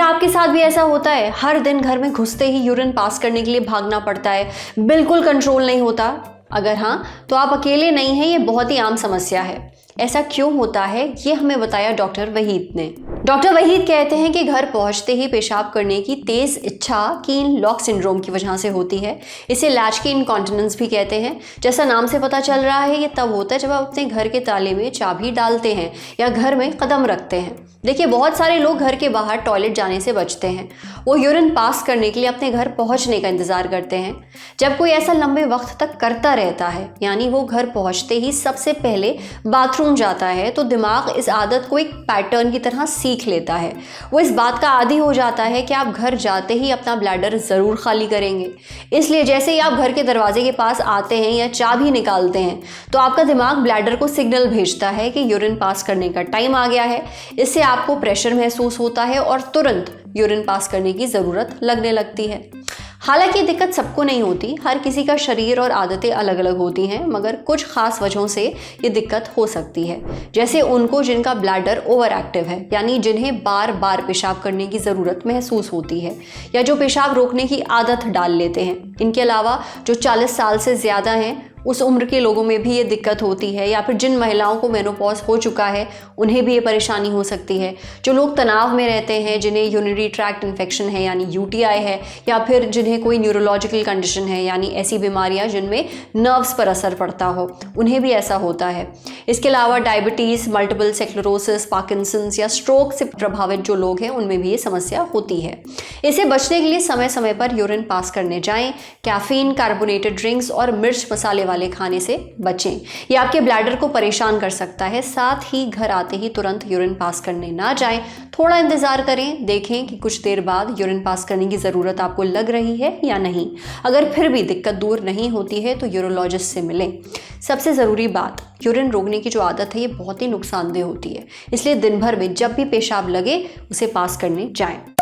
क्या आपके साथ भी ऐसा होता है? हर दिन घर में घुसते ही यूरिन पास करने के लिए भागना पड़ता है, बिल्कुल कंट्रोल नहीं होता? अगर हाँ, तो आप अकेले नहीं हैं, ये बहुत ही आम समस्या है। ऐसा क्यों होता है, ये हमें बताया डॉक्टर वहीद ने। डॉक्टर वहीद कहते हैं कि घर पहुंचते ही पेशाब करने की तेज इच्छा कीन लॉक सिंड्रोम की वजह से होती है। इसे लैचकी इनकॉन्टिनेंस भी कहते हैं। जैसा नाम से पता चल रहा है, ये तब होता है जब आप अपने घर के ताले में चाबी डालते हैं या घर में कदम रखते हैं। देखिए, बहुत सारे लोग घर के बाहर टॉयलेट जाने से बचते हैं। वो यूरिन पास करने के लिए अपने घर पहुंचने का इंतजार करते हैं। जब कोई ऐसा लंबे वक्त तक करता रहता है, यानी वो घर पहुंचते ही सबसे पहले बाथरूम जाता है, तो दिमाग इस आदत को एक पैटर्न की तरह सीख लेता है। वो इस बात का आदी हो जाता है कि आप घर जाते ही अपना ब्लैडर ज़रूर खाली करेंगे। इसलिए जैसे ही आप घर के दरवाजे के पास आते हैं या चाबी निकालते हैं, तो आपका दिमाग ब्लैडर को सिग्नल भेजता है कि यूरिन पास करने का टाइम आ गया है। इससे आपको प्रेशर महसूस होता है और तुरंत यूरिन पास करने की ज़रूरत लगने लगती है। हालांकि ये दिक्कत सबको नहीं होती, हर किसी का शरीर और आदतें अलग अलग होती हैं, मगर कुछ खास वजहों से ये दिक्कत हो सकती है। जैसे उनको जिनका ब्लैडर ओवर एक्टिव है, यानी जिन्हें बार बार पेशाब करने की ज़रूरत महसूस होती है, या जो पेशाब रोकने की आदत डाल लेते हैं। इनके अलावा जो 40 साल से ज़्यादा हैं, उस उम्र के लोगों में भी ये दिक्कत होती है, या फिर जिन महिलाओं को मेनोपॉज हो चुका है उन्हें भी ये परेशानी हो सकती है। जो लोग तनाव में रहते हैं, जिन्हें यूरिनरी ट्रैक्ट इन्फेक्शन है यानी यूटीआई है, या फिर जिन्हें कोई न्यूरोलॉजिकल कंडीशन है यानी ऐसी बीमारियां जिनमें नर्व्स पर असर पड़ता हो, उन्हें भी ऐसा होता है। इसके अलावा डायबिटीज़, मल्टीपल स्क्लेरोसिस, पार्किंसंस या स्ट्रोक से प्रभावित जो लोग हैं, उनमें भी ये समस्या होती है। इसे बचने के लिए समय समय पर यूरिन पास करने जाएं। कैफीन, कार्बोनेटेड ड्रिंक्स और मिर्च मसाले वाले खाने से बचें। ये आपके ब्लैडर को परेशान कर सकता है। साथ ही घर आते ही तुरंत यूरिन पास करने ना जाएं, थोड़ा इंतजार करें, देखें कि कुछ देर बाद यूरिन पास करने की ज़रूरत आपको लग रही है या नहीं। अगर फिर भी दिक्कत दूर नहीं होती है तो यूरोलॉजिस्ट से मिलें। सबसे ज़रूरी बात, यूरिन रोकने की जो आदत है ये बहुत ही नुकसानदेह होती है, इसलिए दिन भर में जब भी पेशाब लगे उसे पास करने जाएं।